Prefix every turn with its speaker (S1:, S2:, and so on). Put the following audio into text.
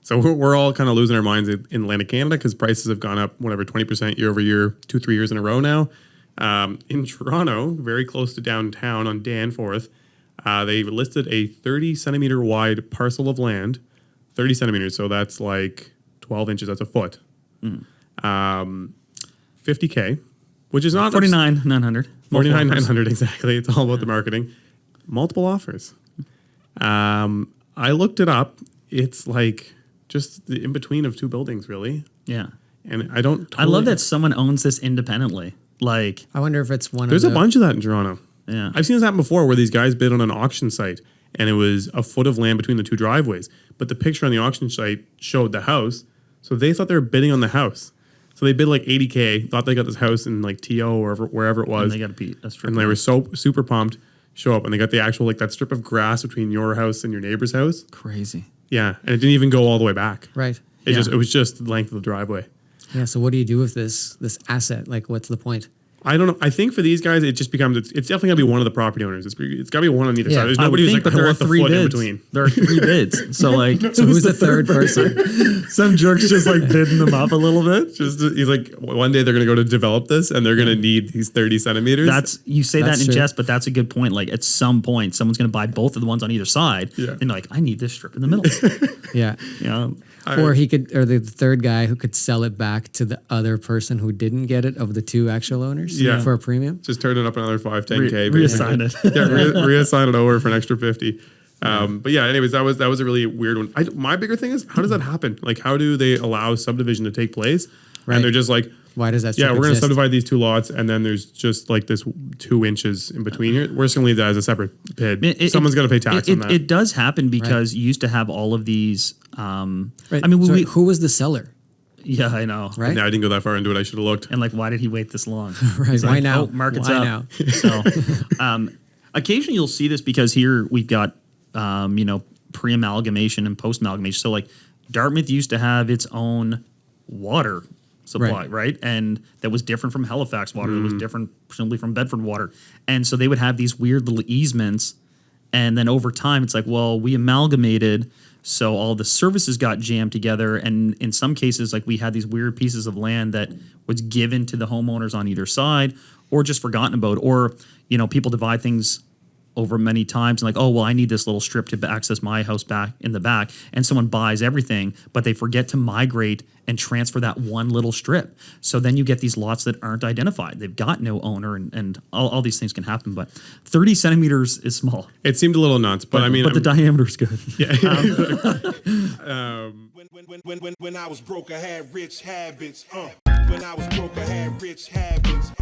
S1: So we're all kind of losing our minds in Atlantic Canada because prices have gone up, whatever, 20% year over year, 2-3 years in a row now. In Toronto, very close to downtown on Danforth, they listed a 30 centimeter wide parcel of land, 30 centimeters. So that's like 12 inches. That's a foot. 50K, which is not
S2: 49,900.
S1: 49,900 exactly. It's all about the marketing. Multiple offers. I looked it up. It's like just the in between of two buildings, really.
S2: Yeah.
S1: And I don't.
S2: I love that someone owns this independently. Like,
S3: I wonder if it's one.
S1: There's a bunch of that in Toronto.
S2: Yeah.
S1: I've seen this happen before, where these guys bid on an auction site, and it was a foot of land between the two driveways. But the picture on the auction site showed the house, so they thought they were bidding on the house. So they bid like 80K, thought they got this house in like TO or wherever it was.
S2: And they got a strip.
S1: And they were so super pumped. Show up and they got the actual like that strip of grass between your house and your neighbor's house.
S2: Crazy.
S1: Yeah, and it didn't even go all the way back.
S3: Right.
S1: It was just the length of the driveway.
S3: Yeah. So what do you do with this asset? Like, what's the point?
S1: I don't know. I think for these guys, it just becomes it's definitely got to be one of the property owners. It's got to be one on either side. There's nobody who's like,
S2: but
S1: I
S2: there are
S1: want the
S2: 3
S1: foot in
S2: bids.
S1: between.
S2: There are 3 bids. So like,
S3: So who's the third person?
S2: some jerks just like bidding them up a little bit.
S1: Just he's like, one day they're going to go to develop this and they're going to need these 30 centimeters.
S2: That's you say
S3: That's
S2: that in
S3: true.
S2: jest, but that's a good point. Like at some point, someone's going to buy both of the ones on either side, and they're like, I need this strip in the middle.
S3: Yeah.
S2: You know,
S3: Or the third guy who could sell it back to the other person who didn't get it of the 2 actual owners for a premium.
S1: just turn it up another 5-10K.
S2: reassign it.
S1: Reassign it over for an extra 50. But yeah, anyways, that was a really weird one. My bigger thing is, how does that happen? Like, how do they allow subdivision to take place?
S3: Right.
S1: And they're just like,
S3: Why does that?
S1: yeah, we're going to
S3: exist?
S1: subdivide these 2 lots, and then there's just like this 2 inches in between here. We're just going to leave that as a separate bid. Someone's going to pay tax on that.
S2: It does happen because you used to have all of these.
S3: Right.
S2: I mean,
S3: So who was the seller?
S2: yeah, I know.
S3: Right.
S1: Yeah, I didn't go that far into it. I should have looked.
S2: And like, why did he wait this long?
S3: Right.
S2: It's
S3: Why
S2: like,
S3: now?
S2: oh, market's
S3: Why
S2: up.
S3: now?
S2: So, occasionally you'll see this because here we've got, pre-amalgamation and post-amalgamation. So like Dartmouth used to have its own water supply, right? And that was different from Halifax water. That was different presumably from Bedford water. And so they would have these weird little easements. And then over time, it's like, well, we amalgamated, so all the services got jammed together. And in some cases, like we had these weird pieces of land that was given to the homeowners on either side, or just forgotten about, or people divide things over many times and like, oh, well, I need this little strip to access my house back in the back, and someone buys everything, but they forget to migrate and transfer that one little strip. So then you get these lots that aren't identified. They've got no owner, and all these things can happen. But 30 centimeters is small.
S1: It seemed a little nuts, but I mean,
S2: the diameter is good.
S1: yeah.
S4: When I was broke, I had rich habits. When I was broke, I had rich habits.